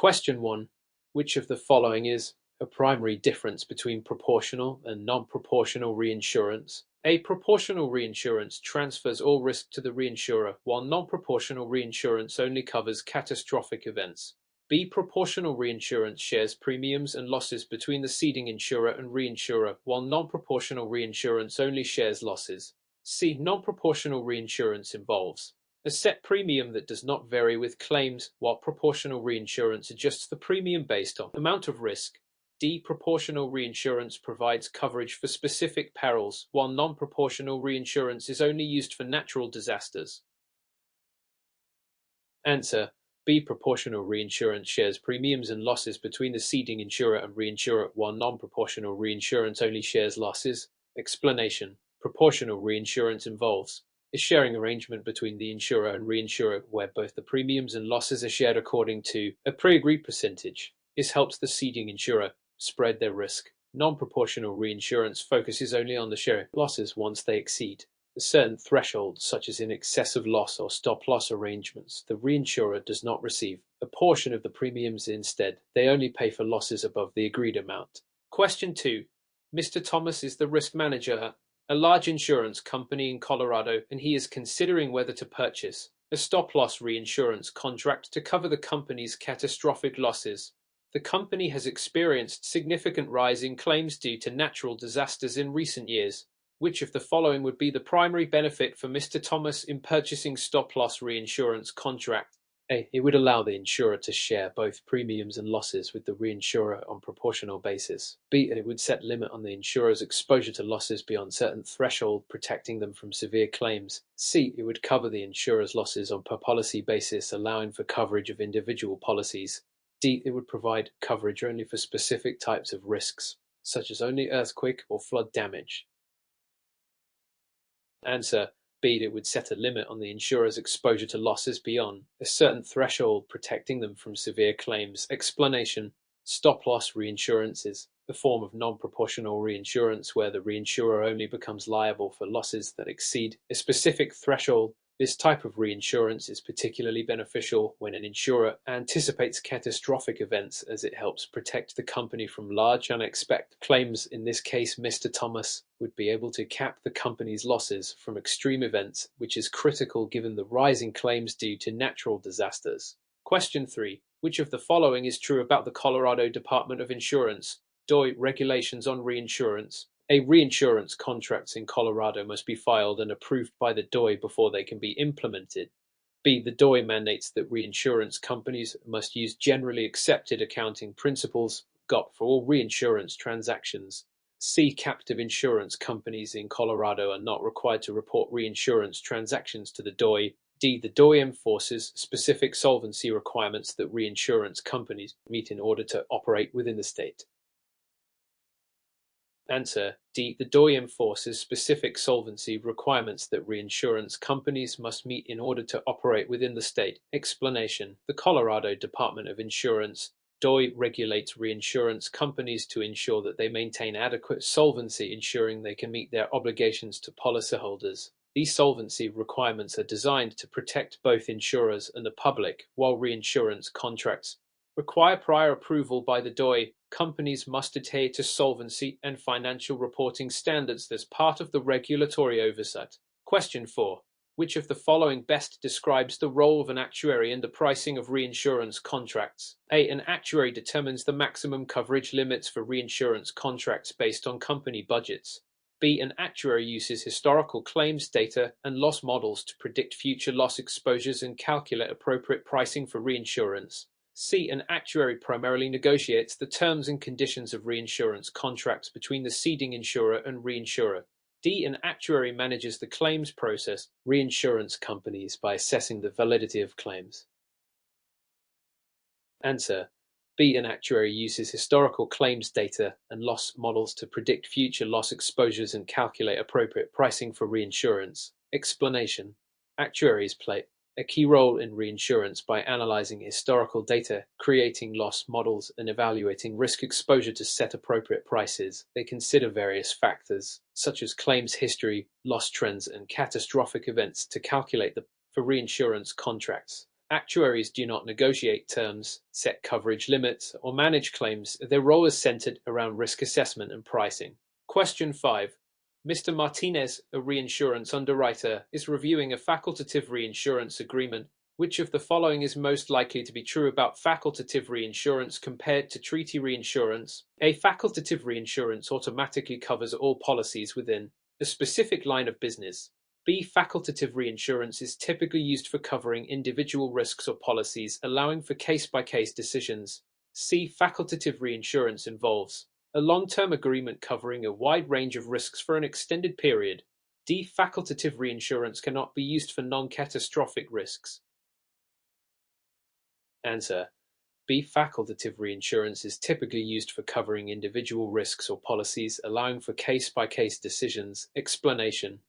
Question 1. Which of the following is a primary difference between proportional and non-proportional reinsurance? A. Proportional reinsurance transfers all risk to the reinsurer, while non-proportional reinsurance only covers catastrophic events. B. Proportional reinsurance shares premiums and losses between the ceding insurer and reinsurer, while non-proportional reinsurance only shares losses. C. Non-proportional reinsurance involves a set premium that does not vary with claims, while proportional reinsurance adjusts the premium based on amount of risk. D. Proportional reinsurance provides coverage for specific perils, while non-proportional reinsurance is only used for natural disasters. Answer: B. Proportional reinsurance shares premiums and losses between the ceding insurer and reinsurer, while non-proportional reinsurance only shares losses. Explanation: Proportional reinsurance involves a sharing arrangement between the insurer and reinsurer where both the premiums and losses are shared according to a pre-agreed percentage. This helps the ceding insurer spread their risk. Non-proportional reinsurance focuses only on the sharing losses once they exceed a certain threshold, such as in excessive loss or stop-loss arrangements. The reinsurer does not receive a portion of the premiums. Instead, they only pay for losses above the agreed amount. Question 2. Mr. Thomas is the risk manager at a large insurance company in Colorado, and he is considering whether to purchase a stop-loss reinsurance contract to cover the company's catastrophic losses. The company has experienced significant rise in claims due to natural disasters in recent years. Which of the following would be the primary benefit for Mr. Thomas in purchasing stop-loss reinsurance contract? A. It would allow the insurer to share both premiums and losses with the reinsurer on proportional basis. B. It would set limit on the insurer's exposure to losses beyond certain threshold, protecting them from severe claims. C. It would cover the insurer's losses on per policy basis, allowing for coverage of individual policies. D. It would provide coverage only for specific types of risks, such as only earthquake or flood damage. Answer: B. It would set a limit on the insurer's exposure to losses beyond a certain threshold, protecting them from severe claims. Explanation: Stop-loss reinsurance is a form of non-proportional reinsurance where the reinsurer only becomes liable for losses that exceed a specific threshold. This type of reinsurance is particularly beneficial when an insurer anticipates catastrophic events, as it helps protect the company from large unexpected claims. In this case, Mr. Thomas would be able to cap the company's losses from extreme events, which is critical given the rising claims due to natural disasters. Question 3. Which of the following is true about the Colorado Department of Insurance DOI regulations on reinsurance? A. Reinsurance contracts in Colorado must be filed and approved by the DOI before they can be implemented. B. The DOI mandates that reinsurance companies must use generally accepted accounting principles (GAAP) for all reinsurance transactions. C. Captive insurance companies in Colorado are not required to report reinsurance transactions to the DOI. D. The DOI enforces specific solvency requirements that reinsurance companies meet in order to operate within the state. Answer: D. The DOI enforces specific solvency requirements that reinsurance companies must meet in order to operate within the state. Explanation: The Colorado Department of Insurance DOI regulates reinsurance companies to ensure that they maintain adequate solvency, ensuring they can meet their obligations to policyholders. These solvency requirements are designed to protect both insurers and the public. While reinsurance contracts require prior approval by the DOI, companies must adhere to solvency and financial reporting standards as part of the regulatory oversight. Question 4. Which of the following best describes the role of an actuary in the pricing of reinsurance contracts? A. An actuary determines the maximum coverage limits for reinsurance contracts based on company budgets. B. An actuary uses historical claims data and loss models to predict future loss exposures and calculate appropriate pricing for reinsurance. C. An actuary primarily negotiates the terms and conditions of reinsurance contracts between the ceding insurer and reinsurer. D. An actuary manages the claims process reinsurance companies by assessing the validity of claims. Answer: B. An actuary uses historical claims data and loss models to predict future loss exposures and calculate appropriate pricing for reinsurance. Explanation: Actuaries play a key role in reinsurance by analyzing historical data, creating loss models, and evaluating risk exposure to set appropriate prices. They consider various factors, such as claims history, loss trends, and catastrophic events to calculate the for reinsurance contracts. Actuaries do not negotiate terms, set coverage limits, or manage claims. Their role is centered around risk assessment and pricing. Question 5. Mr. Martinez, a reinsurance underwriter, is reviewing a facultative reinsurance agreement. Which of the following is most likely to be true about facultative reinsurance compared to treaty reinsurance? A facultative reinsurance automatically covers all policies within a specific line of business. B. Facultative reinsurance is typically used for covering individual risks or policies, allowing for case-by-case decisions. C. Facultative reinsurance involves a long-term agreement covering a wide range of risks for an extended period. D. Facultative reinsurance cannot be used for non-catastrophic risks. Answer: B. Facultative reinsurance is typically used for covering individual risks or policies, allowing for case-by-case decisions. Explanation: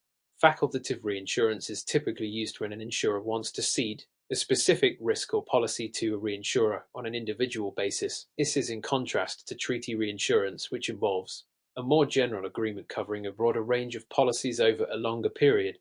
facultative reinsurance is typically used when an insurer wants to cede a specific risk or policy to a reinsurer on an individual basis. This is in contrast to treaty reinsurance, which involves a more general agreement covering a broader range of policies over a longer period.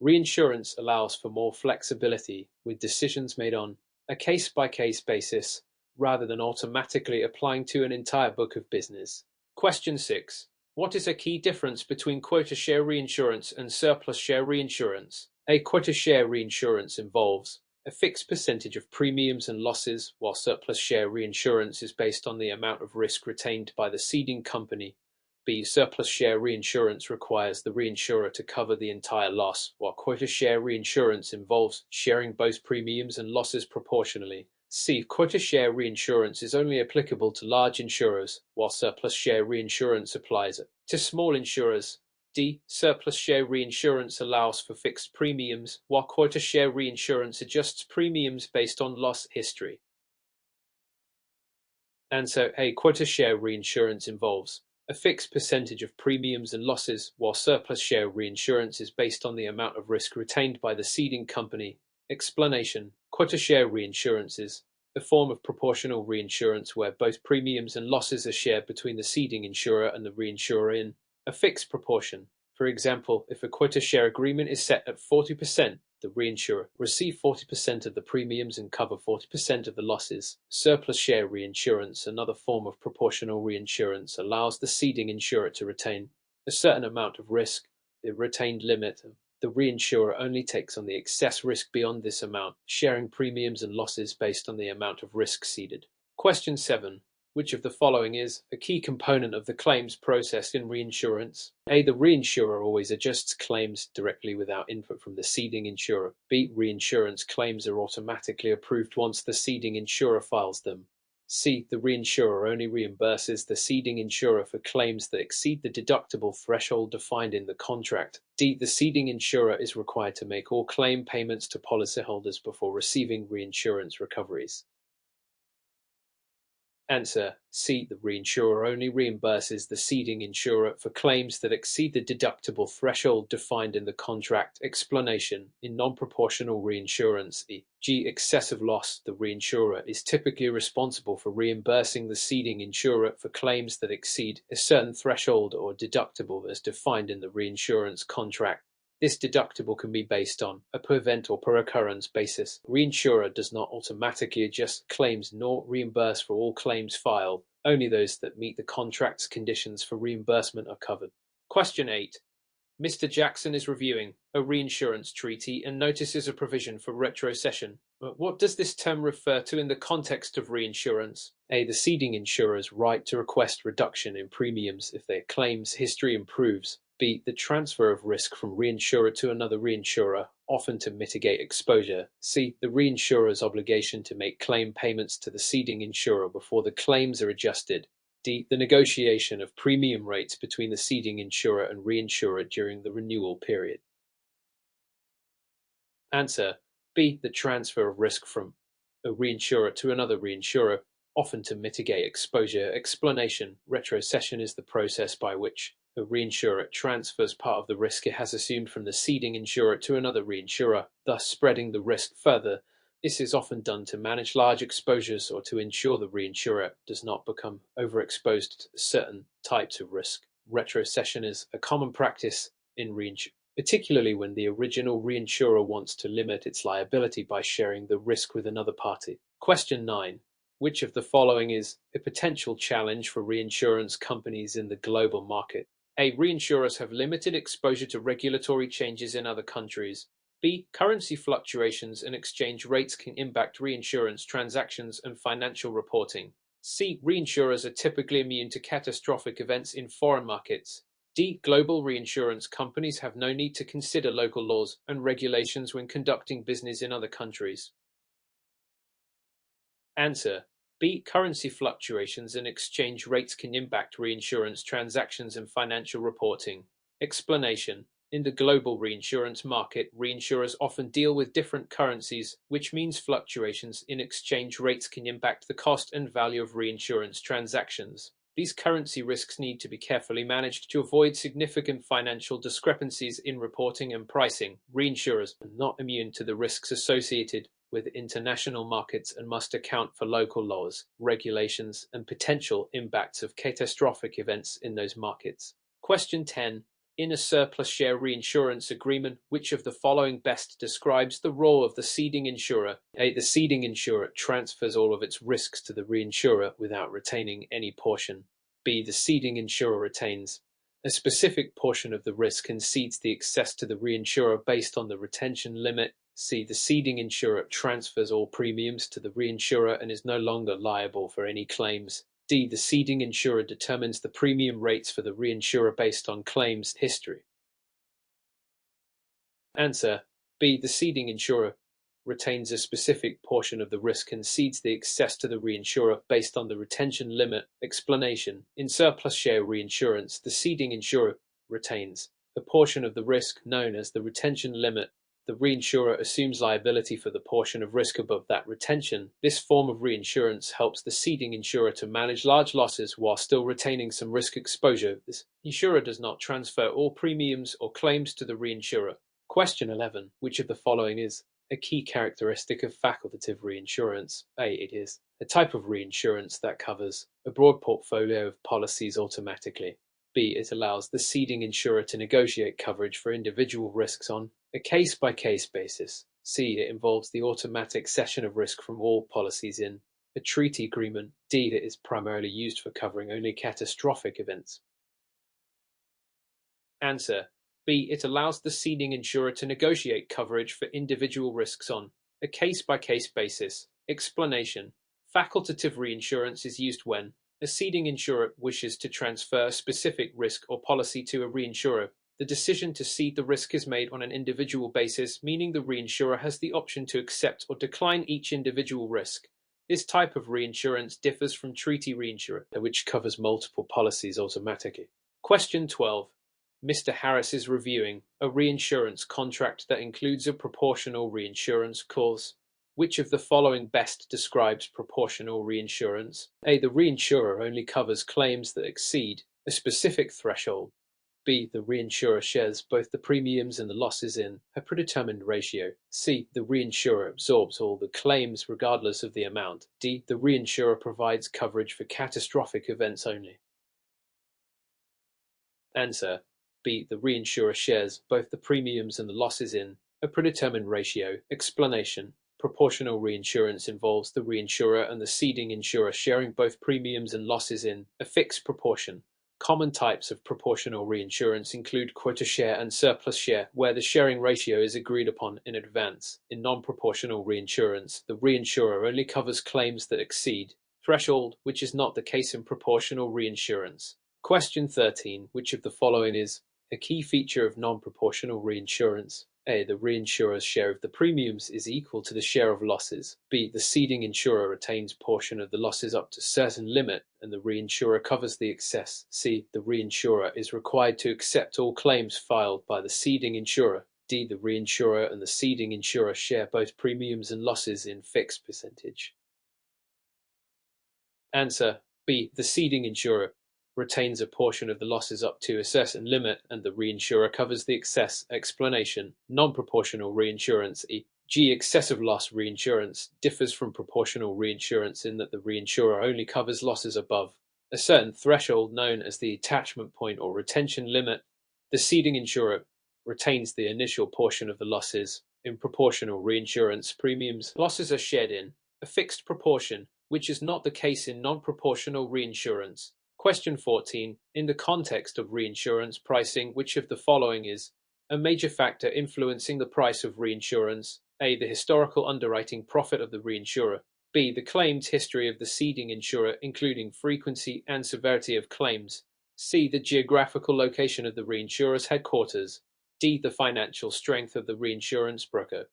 Reinsurance allows for more flexibility, with decisions made on a case-by-case basis, rather than automatically applying to an entire book of business. Question 6. What is a key difference between quota share reinsurance and surplus share reinsurance? A quota share reinsurance involves a fixed percentage of premiums and losses, while surplus share reinsurance is based on the amount of risk retained by the ceding company. B. Surplus share reinsurance requires the reinsurer to cover the entire loss, while quota share reinsurance involves sharing both premiums and losses proportionally. C. Quota share reinsurance is only applicable to large insurers, while surplus share reinsurance applies to small insurers. D. Surplus share reinsurance allows for fixed premiums, while quota share reinsurance adjusts premiums based on loss history. Answer A. Quota share reinsurance involves a fixed percentage of premiums and losses, while surplus share reinsurance is based on the amount of risk retained by the ceding company. Explanation: quota share reinsurance is a form of proportional reinsurance where both premiums and losses are shared between the ceding insurer and the reinsurer in a fixed proportion. For example, if a quota share agreement is set at 40%, the reinsurer receive 40% of the premiums and cover 40% of the losses. Surplus share reinsurance, another form of proportional reinsurance, allows the ceding insurer to retain a certain amount of risk. The retained limit the reinsurer only takes on the excess risk beyond this amount, sharing premiums and losses based on the amount of risk ceded. Question 7. Which of the following is a key component of the claims process in reinsurance? A. The reinsurer always adjusts claims directly without input from the ceding insurer. B. Reinsurance claims are automatically approved once the ceding insurer files them. C. The reinsurer only reimburses the ceding insurer for claims that exceed the deductible threshold defined in the contract. D. The ceding insurer is required to make all claim payments to policyholders before receiving reinsurance recoveries. Answer: C. The reinsurer only reimburses the ceding insurer for claims that exceed the deductible threshold defined in the contract. Explanation: in non-proportional reinsurance, e.g. excessive loss, the reinsurer is typically responsible for reimbursing the ceding insurer for claims that exceed a certain threshold or deductible as defined in the reinsurance contract. This deductible can be based on a per event or per occurrence basis. The reinsurer does not automatically adjust claims nor reimburse for all claims filed. Only those that meet the contract's conditions for reimbursement are covered. Question 8. Mr. Jackson is reviewing a reinsurance treaty and notices a provision for retrocession. What does this term refer to in the context of reinsurance? A. The ceding insurer's right to request reduction in premiums if their claims history improves. B. The transfer of risk from reinsurer to another reinsurer, often to mitigate exposure. C. The reinsurer's obligation to make claim payments to the ceding insurer before the claims are adjusted. D. The negotiation of premium rates between the ceding insurer and reinsurer during the renewal period. Answer: B. The transfer of risk from a reinsurer to another reinsurer, often to mitigate exposure. Explanation: retrocession is the process by which a reinsurer transfers part of the risk it has assumed from the ceding insurer to another reinsurer, thus spreading the risk further. This is often done to manage large exposures or to ensure the reinsurer does not become overexposed to certain types of risk. Retrocession is a common practice in reinsurance. particularly when the original reinsurer wants to limit its liability by sharing the risk with another party. Question 9. Which of the following is a potential challenge for reinsurance companies in the global market? A. Reinsurers have limited exposure to regulatory changes in other countries. B. Currency fluctuations and exchange rates can impact reinsurance transactions and financial reporting. C. Reinsurers are typically immune to catastrophic events in foreign markets. D. Global reinsurance companies have no need to consider local laws and regulations when conducting business in other countries. Answer: B. Currency fluctuations and exchange rates can impact reinsurance transactions and financial reporting. Explanation: in the global reinsurance market, reinsurers often deal with different currencies, which means fluctuations in exchange rates can impact the cost and value of reinsurance transactions. These currency risks need to be carefully managed to avoid significant financial discrepancies in reporting and pricing. Reinsurers are not immune to the risks associated with international markets and must account for local laws, regulations, and potential impacts of catastrophic events in those markets. Question 10. In a surplus share reinsurance agreement, which of the following best describes the role of the ceding insurer? A. The ceding insurer transfers all of its risks to the reinsurer without retaining any portion. B. The ceding insurer retains a specific portion of the risk and cedes the excess to the reinsurer based on the retention limit. C. The ceding insurer transfers all premiums to the reinsurer and is no longer liable for any claims. D. The ceding insurer determines the premium rates for the reinsurer based on claims history. Answer: B. The ceding insurer retains a specific portion of the risk and cedes the excess to the reinsurer based on the retention limit. Explanation: in surplus share reinsurance, the ceding insurer retains a portion of the risk known as the retention limit. The reinsurer assumes liability for the portion of risk above that retention. This form of reinsurance helps the ceding insurer to manage large losses while still retaining some risk exposure. This insurer does not transfer all premiums or claims to the reinsurer. Question 11. Which of the following is a key characteristic of facultative reinsurance? A. It is a type of reinsurance that covers a broad portfolio of policies automatically. B. It allows the ceding insurer to negotiate coverage for individual risks on a case-by-case basis. C. It involves the automatic cession of risk from all policies in a treaty agreement. D. It is primarily used for covering only catastrophic events. Answer: B. It allows the ceding insurer to negotiate coverage for individual risks on a case-by-case basis. Explanation: facultative reinsurance is used when a ceding insurer wishes to transfer a specific risk or policy to a reinsurer. The decision to cede the risk is made on an individual basis, meaning the reinsurer has the option to accept or decline each individual risk. This type of reinsurance differs from treaty reinsurance, which covers multiple policies automatically. Question 12. Mr. Harris is reviewing a reinsurance contract that includes a proportional reinsurance clause. Which of the following best describes proportional reinsurance? A. The reinsurer only covers claims that exceed a specific threshold. B. The reinsurer shares both the premiums and the losses in a predetermined ratio. C. The reinsurer absorbs all the claims regardless of the amount. D. The reinsurer provides coverage for catastrophic events only. Answer: B. The reinsurer shares both the premiums and the losses in a predetermined ratio. Explanation: proportional reinsurance involves the reinsurer and the ceding insurer sharing both premiums and losses in a fixed proportion. Common types of proportional reinsurance include quota share and surplus share, where the sharing ratio is agreed upon in advance. In non-proportional reinsurance, the reinsurer only covers claims that exceed threshold, which is not the case in proportional reinsurance. Question 13. Which of the following is a key feature of non-proportional reinsurance? A. The reinsurer's share of the premiums is equal to the share of losses. B. The ceding insurer retains portion of the losses up to a certain limit, and the reinsurer covers the excess. C. The reinsurer is required to accept all claims filed by the ceding insurer. D. The reinsurer and the ceding insurer share both premiums and losses in fixed percentage. Answer: B. The ceding insurer retains a portion of the losses up to a certain limit, and the reinsurer covers the excess. Explanation: non-proportional reinsurance, e.g. excessive loss reinsurance, differs from proportional reinsurance in that the reinsurer only covers losses above a certain threshold known as the attachment point or retention limit. The ceding insurer retains the initial portion of the losses. In proportional reinsurance premiums, losses are shared in a fixed proportion, which is not the case in non-proportional reinsurance. Question 14. In the context of reinsurance pricing, which of the following is a major factor influencing the price of reinsurance? A. The historical underwriting profit of the reinsurer. B. The claims history of the ceding insurer, including frequency and severity of claims. C. The geographical location of the reinsurer's headquarters. D. The financial strength of the reinsurance broker.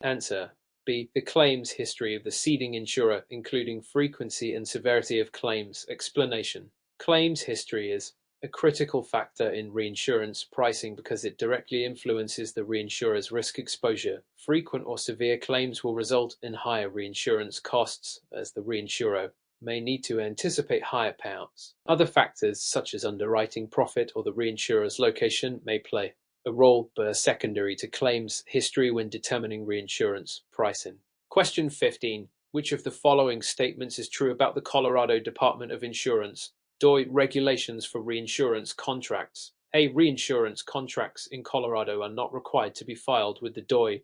Answer. B. The claims history of the ceding insurer, including frequency and severity of claims. Explanation. Claims history is a critical factor in reinsurance pricing because it directly influences the reinsurer's risk exposure. Frequent or severe claims will result in higher reinsurance costs, as the reinsurer may need to anticipate higher payouts. Other factors, such as underwriting profit or the reinsurer's location, may play a role but are secondary to claims history when determining reinsurance pricing. Question 15. Which of the following statements is true about the Colorado Department of Insurance DOI regulations for reinsurance contracts? A. Reinsurance contracts in Colorado are not required to be filed with the DOI.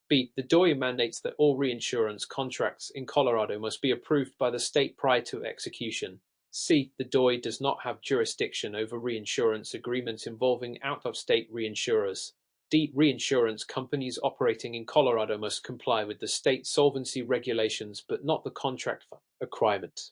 B. The DOI mandates that all reinsurance contracts in Colorado must be approved by the state prior to execution. C. The DOI does not have jurisdiction over reinsurance agreements involving out-of-state reinsurers. D. Reinsurance companies operating in Colorado must comply with the state solvency regulations but not the contract requirements.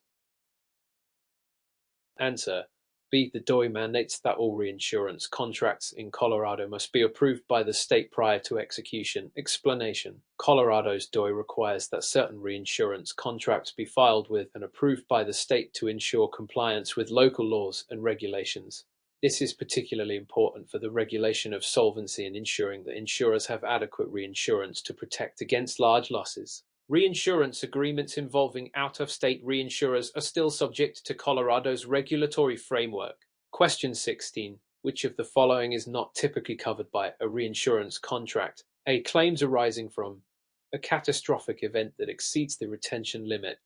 Answer. B. The DOI mandates that all reinsurance contracts in Colorado must be approved by the state prior to execution. Explanation. Colorado's DOI requires that certain reinsurance contracts be filed with and approved by the state to ensure compliance with local laws and regulations. This is particularly important for the regulation of solvency and ensuring that insurers have adequate reinsurance to protect against large losses. Reinsurance agreements involving out-of-state reinsurers are still subject to Colorado's regulatory framework. Question 16. Which of the following is not typically covered by a reinsurance contract? A. Claims arising from a catastrophic event that exceeds the retention limit.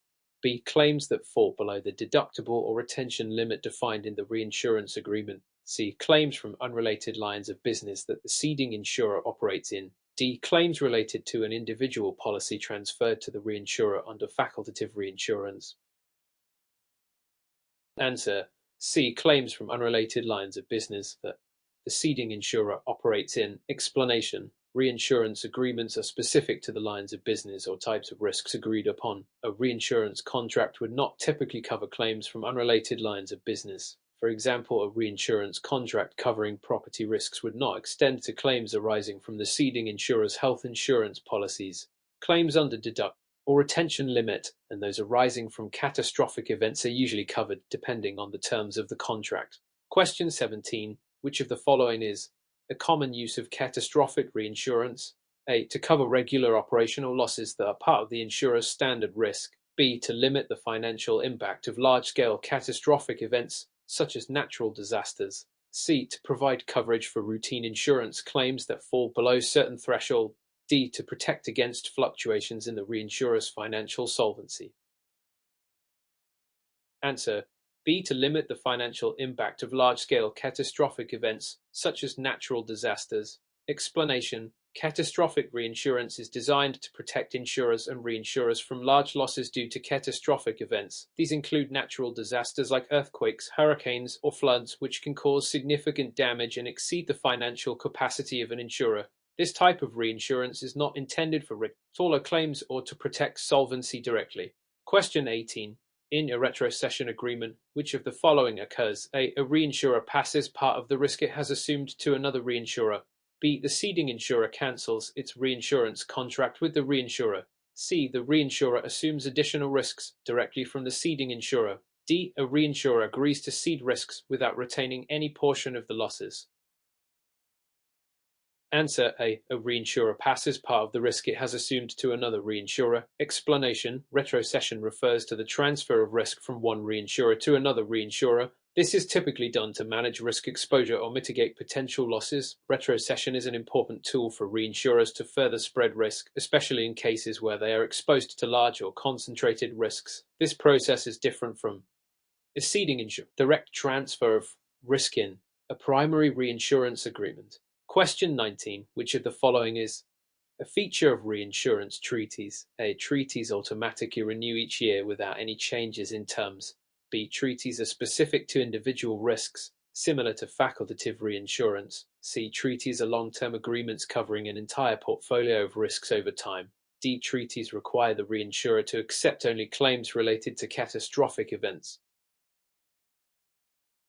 B. Claims that fall below the deductible or retention limit defined in the reinsurance agreement. C. Claims from unrelated lines of business that the ceding insurer operates in. D. Claims related to an individual policy transferred to the reinsurer under facultative reinsurance. Answer. C. Claims from unrelated lines of business that the ceding insurer operates in. Explanation. Reinsurance agreements are specific to the lines of business or types of risks agreed upon. A reinsurance contract would not typically cover claims from unrelated lines of business. For example, a reinsurance contract covering property risks would not extend to claims arising from the ceding insurer's health insurance policies. Claims under deduct or retention limit and those arising from catastrophic events are usually covered depending on the terms of the contract. Question 17. Which of the following is a common use of catastrophic reinsurance? A. To cover regular operational losses that are part of the insurer's standard risk. B. To limit the financial impact of large-scale catastrophic events such as natural disasters. C. To provide coverage for routine insurance claims that fall below certain threshold. D. To protect against fluctuations in the reinsurer's financial solvency. Answer. B. To limit the financial impact of large-scale catastrophic events such as natural disasters. Explanation. Catastrophic reinsurance is designed to protect insurers and reinsurers from large losses due to catastrophic events. These include natural disasters like earthquakes, hurricanes, or floods, which can cause significant damage and exceed the financial capacity of an insurer. This type of reinsurance is not intended for follow claims or to protect solvency directly. Question 18. In a retrocession agreement, which of the following occurs? A. A reinsurer passes part of the risk it has assumed to another reinsurer. B. The ceding insurer cancels its reinsurance contract with the reinsurer. C. The reinsurer assumes additional risks directly from the ceding insurer. D. A reinsurer agrees to cede risks without retaining any portion of the losses. Answer. A. A reinsurer passes part of the risk it has assumed to another reinsurer. Explanation. Retrocession refers to the transfer of risk from one reinsurer to another reinsurer. This is typically done to manage risk exposure or mitigate potential losses. Retrocession is an important tool for reinsurers to further spread risk, especially in cases where they are exposed to large or concentrated risks. This process is different from a ceding insurer direct transfer of risk in A primary reinsurance agreement. Question 19. Which of the following is a feature of reinsurance treaties? A. Treaties automatically renew each year without any changes in terms. B. Treaties are specific to individual risks, similar to facultative reinsurance. C. Treaties are long-term agreements covering an entire portfolio of risks over time. D. Treaties require the reinsurer to accept only claims related to catastrophic events.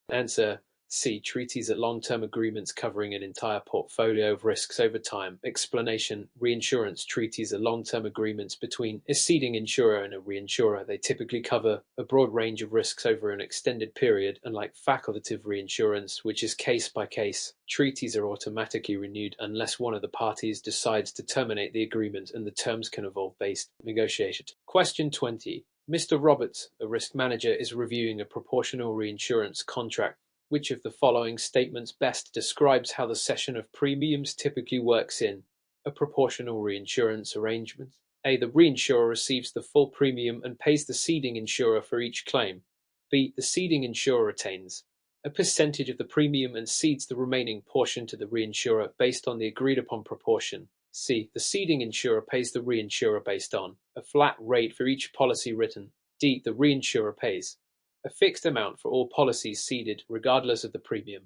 Answer: C. Treaties are long-term agreements covering an entire portfolio of risks over time. Explanation: Reinsurance treaties are long-term agreements between a ceding insurer and a reinsurer. They typically cover a broad range of risks over an extended period, unlike facultative reinsurance, which is case by case. Treaties are automatically renewed unless one of the parties decides to terminate the agreement, and the terms can evolve based on negotiation. Question 20. Mr. Roberts, a risk manager, is reviewing a proportional reinsurance contract. Which of the following statements best describes how the cession of premiums typically works in a proportional reinsurance arrangement? A. The reinsurer receives the full premium and pays the ceding insurer for each claim. B. The ceding insurer retains a percentage of the premium and cedes the remaining portion to the reinsurer based on the agreed upon proportion. C. The ceding insurer pays the reinsurer based on a flat rate for each policy written. D. The reinsurer pays a fixed amount for all policies ceded, regardless of the premium.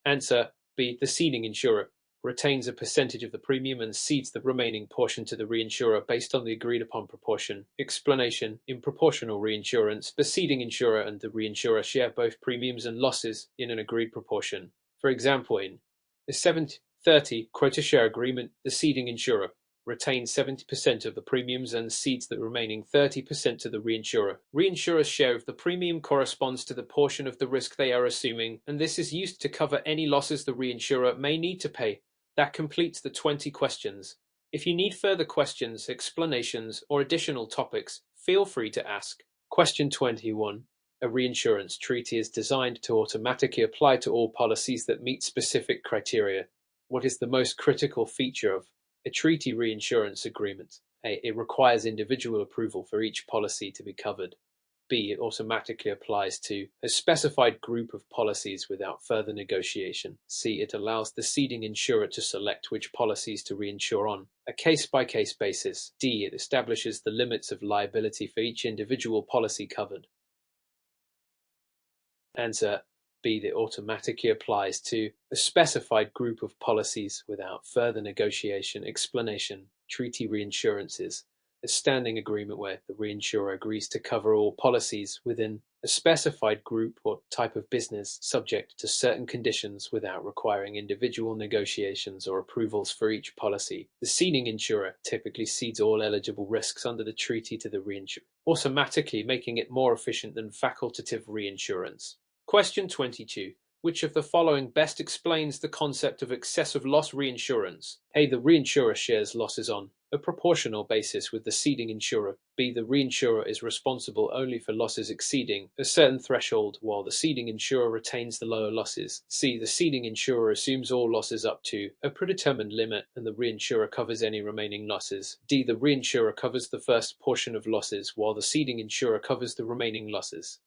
Answer: B. The ceding insurer retains a percentage of the premium and cedes the remaining portion to the reinsurer based on the agreed upon proportion. Explanation: In proportional reinsurance, the ceding insurer and the reinsurer share both premiums and losses in an agreed proportion. For example, in a 70-30 quota share agreement, the ceding insurer retains 70% of the premiums and cedes the remaining 30% to the reinsurer. Reinsurer's share of the premium corresponds to the portion of the risk they are assuming, and this is used to cover any losses the reinsurer may need to pay. That completes the 20 questions. If you need further questions, explanations, or additional topics, feel free to ask. Question 21. A reinsurance treaty is designed to automatically apply to all policies that meet specific criteria. What is the most critical feature of a treaty reinsurance agreement? A. It requires individual approval for each policy to be covered. B. It automatically applies to a specified group of policies without further negotiation. C. It allows the ceding insurer to select which policies to reinsure on a case-by-case basis. D. It establishes the limits of liability for each individual policy covered. Answer: B. That automatically applies to a specified group of policies without further negotiation. Explanation: Treaty reinsurance is a standing agreement where the reinsurer agrees to cover all policies within a specified group or type of business, subject to certain conditions without requiring individual negotiations or approvals for each policy. The ceding insurer typically cedes all eligible risks under the treaty to the reinsurer, automatically making it more efficient than facultative reinsurance. Question 22. Which of the following best explains the concept of excessive loss reinsurance? A. The reinsurer shares losses on a proportional basis with the ceding insurer. B. The reinsurer is responsible only for losses exceeding a certain threshold, while the ceding insurer retains the lower losses. C. The ceding insurer assumes all losses up to a predetermined limit, and the reinsurer covers any remaining losses. D. The reinsurer covers the first portion of losses, while the ceding insurer covers the remaining losses.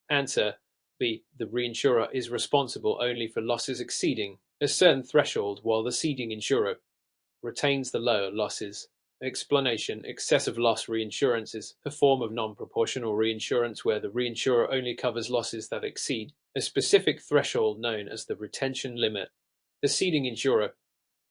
Answer: B. The reinsurer is responsible only for losses exceeding a certain threshold, while the ceding insurer retains the lower losses. Explanation: Excessive loss reinsurance is a form of non-proportional reinsurance where the reinsurer only covers losses that exceed a specific threshold known as the retention limit. The ceding insurer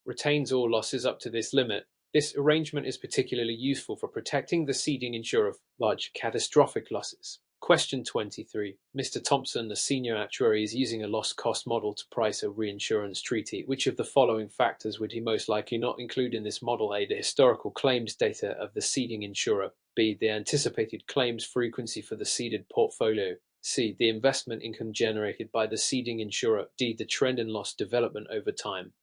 retains all losses up to this limit. This arrangement is particularly useful for protecting the ceding insurer from large catastrophic losses. Question 23. Mr. Thompson, the senior actuary, is using a loss-cost model to price a reinsurance treaty. Which of the following factors would he most likely not include in this model? A. The historical claims data of the ceding insurer. B. The anticipated claims frequency for the ceded portfolio. C. The investment income generated by the ceding insurer. D. The trend in loss development over time.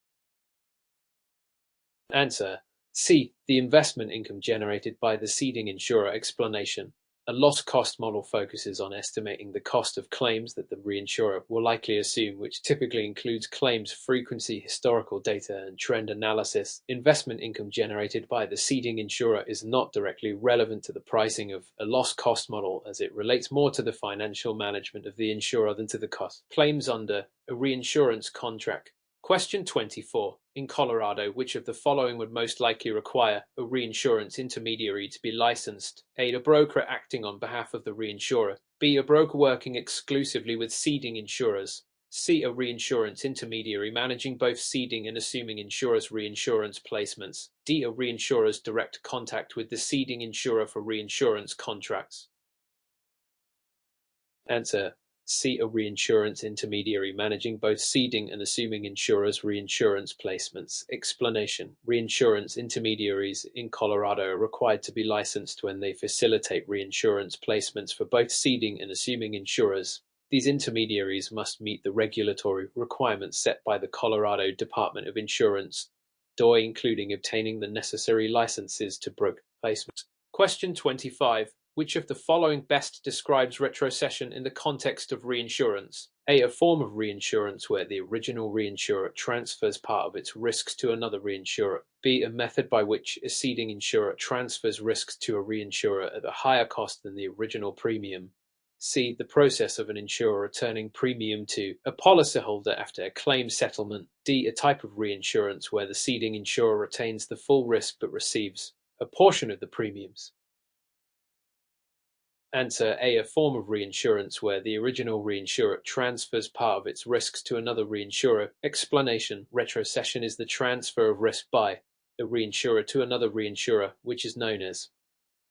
Answer: C. The investment income generated by the ceding insurer. Explanation: A loss cost model focuses on estimating the cost of claims that the reinsurer will likely assume, which typically includes claims frequency, historical data, and trend analysis. Investment income generated by the ceding insurer is not directly relevant to the pricing of a loss cost model, as it relates more to the financial management of the insurer than to the cost. Claims under a reinsurance contract. Question 24. In Colorado, which of the following would most likely require a reinsurance intermediary to be licensed? A. A broker acting on behalf of the reinsurer. B. A broker working exclusively with ceding insurers. C. A reinsurance intermediary managing both ceding and assuming insurers' reinsurance placements. D. A reinsurer's direct contact with the ceding insurer for reinsurance contracts. Answer. C. A reinsurance intermediary managing both ceding and assuming insurers' reinsurance placements. Explanation. Reinsurance intermediaries in Colorado are required to be licensed when they facilitate reinsurance placements for both ceding and assuming insurers. These intermediaries must meet the regulatory requirements set by the Colorado Department of Insurance, DOI, including obtaining the necessary licenses to broker placements. Question 25. Which of the following best describes retrocession in the context of reinsurance? A. A form of reinsurance where the original reinsurer transfers part of its risks to another reinsurer. B. A method by which a ceding insurer transfers risks to a reinsurer at a higher cost than the original premium. C. The process of an insurer returning premium to a policyholder after a claim settlement. D. A type of reinsurance where the ceding insurer retains the full risk but receives a portion of the premiums. Answer. A. A form of reinsurance where the original reinsurer transfers part of its risks to another reinsurer. Explanation. Retrocession is the transfer of risk by a reinsurer to another reinsurer, which is known as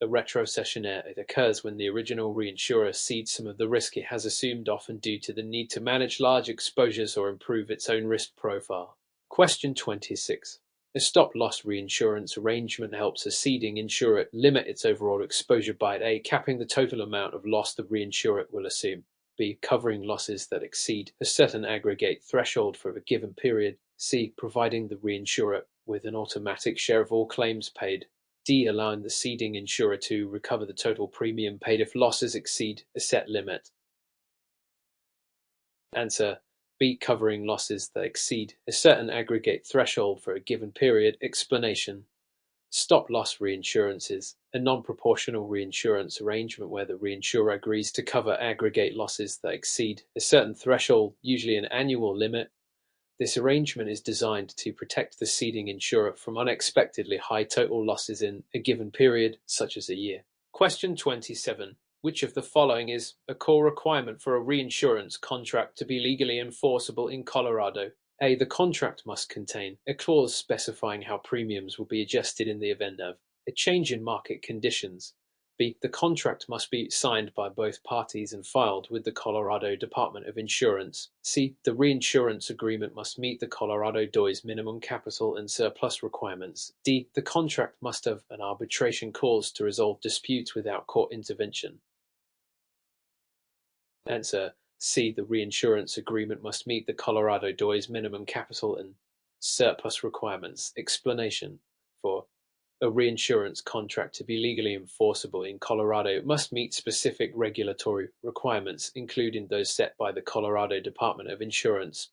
a retrocessionaire. It occurs when the original reinsurer cedes some of the risk it has assumed, often due to the need to manage large exposures or improve its own risk profile. Question 26. A stop-loss reinsurance arrangement helps a ceding insurer limit its overall exposure by A. Capping the total amount of loss the reinsurer will assume. B. Covering losses that exceed a certain aggregate threshold for a given period. C. Providing the reinsurer with an automatic share of all claims paid. D. Allowing the ceding insurer to recover the total premium paid if losses exceed a set limit. Answer. B. Covering losses that exceed a certain aggregate threshold for a given period. Explanation. Stop-loss reinsurance is a non-proportional reinsurance arrangement where the reinsurer agrees to cover aggregate losses that exceed a certain threshold, usually an annual limit. This arrangement is designed to protect the ceding insurer from unexpectedly high total losses in a given period, such as a year. Question 27. Which of the following is a core requirement for a reinsurance contract to be legally enforceable in Colorado? A. The contract must contain a clause specifying how premiums will be adjusted in the event of a change in market conditions. B. The contract must be signed by both parties and filed with the Colorado Department of Insurance. C. The reinsurance agreement must meet the Colorado DOI's minimum capital and surplus requirements. D. The contract must have an arbitration clause to resolve disputes without court intervention. Answer. C. The reinsurance agreement must meet the Colorado DOI's minimum capital and surplus requirements. Explanation. For a reinsurance contract to be legally enforceable in Colorado, it must meet specific regulatory requirements, including those set by the Colorado Department of Insurance.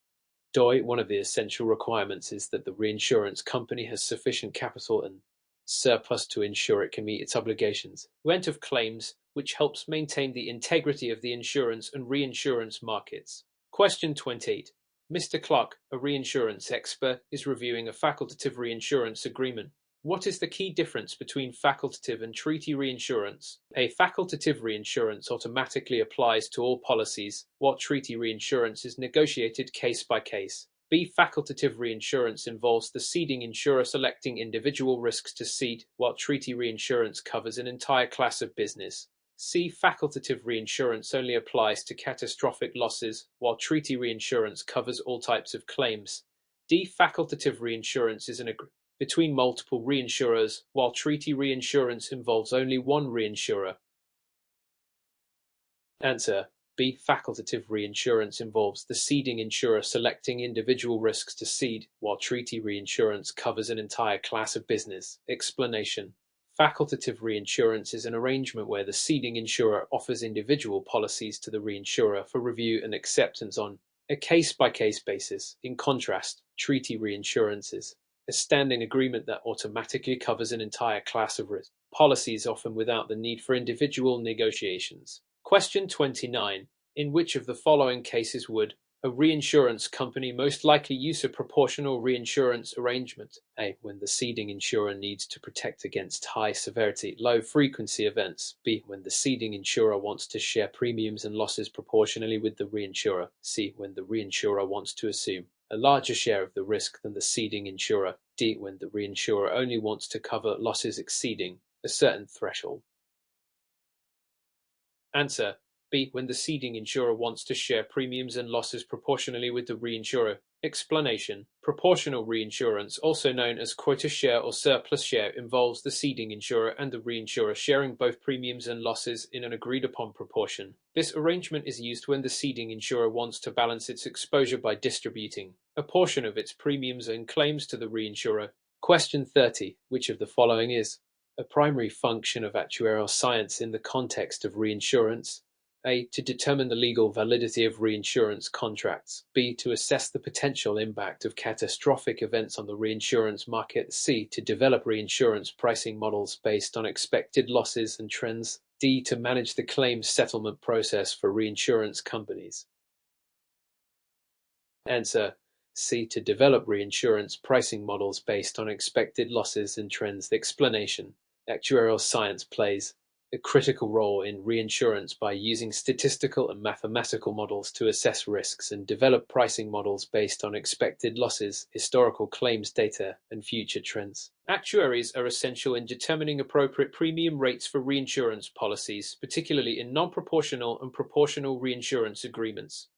DOI. One of the essential requirements is that the reinsurance company has sufficient capital and surplus to ensure it can meet its obligations. Event of claims, which helps maintain the integrity of the insurance and reinsurance markets. Question 28. Mr. Clark, a reinsurance expert, is reviewing a facultative reinsurance agreement. What is the key difference between facultative and treaty reinsurance? A. Facultative reinsurance automatically applies to all policies, while treaty reinsurance is negotiated case by case. B. Facultative reinsurance involves the ceding insurer selecting individual risks to cede, while treaty reinsurance covers an entire class of business. C. Facultative reinsurance only applies to catastrophic losses, while treaty reinsurance covers all types of claims. D. Facultative reinsurance is an agreement between multiple reinsurers, while treaty reinsurance involves only one reinsurer. Answer. B. Facultative reinsurance involves the ceding insurer selecting individual risks to cede, while treaty reinsurance covers an entire class of business. Explanation. Facultative reinsurance is an arrangement where the ceding insurer offers individual policies to the reinsurer for review and acceptance on a case-by-case basis. In contrast, treaty reinsurance is a standing agreement that automatically covers an entire class of risk policies, often without the need for individual negotiations. Question 29. In which of the following cases would a reinsurance company most likely use a proportional reinsurance arrangement? A. When the ceding insurer needs to protect against high severity, low frequency events. B. When the ceding insurer wants to share premiums and losses proportionally with the reinsurer. C. When the reinsurer wants to assume a larger share of the risk than the ceding insurer. D. When the reinsurer only wants to cover losses exceeding a certain threshold. Answer: B. When the ceding insurer wants to share premiums and losses proportionally with the reinsurer. Explanation: proportional reinsurance, also known as quota share or surplus share, involves the ceding insurer and the reinsurer sharing both premiums and losses in an agreed-upon proportion. This arrangement is used when the ceding insurer wants to balance its exposure by distributing a portion of its premiums and claims to the reinsurer. Question 30. Which of the following is a primary function of actuarial science in the context of reinsurance? A. To determine the legal validity of reinsurance contracts. B. To assess the potential impact of catastrophic events on the reinsurance market. C. To develop reinsurance pricing models based on expected losses and trends. D. To manage the claims settlement process for reinsurance companies. Answer: C. To develop reinsurance pricing models based on expected losses and trends. Explanation: actuarial science plays a critical role in reinsurance by using statistical and mathematical models to assess risks and develop pricing models based on expected losses, historical claims data, and future trends. Actuaries are essential in determining appropriate premium rates for reinsurance policies, particularly in non-proportional and proportional reinsurance agreements.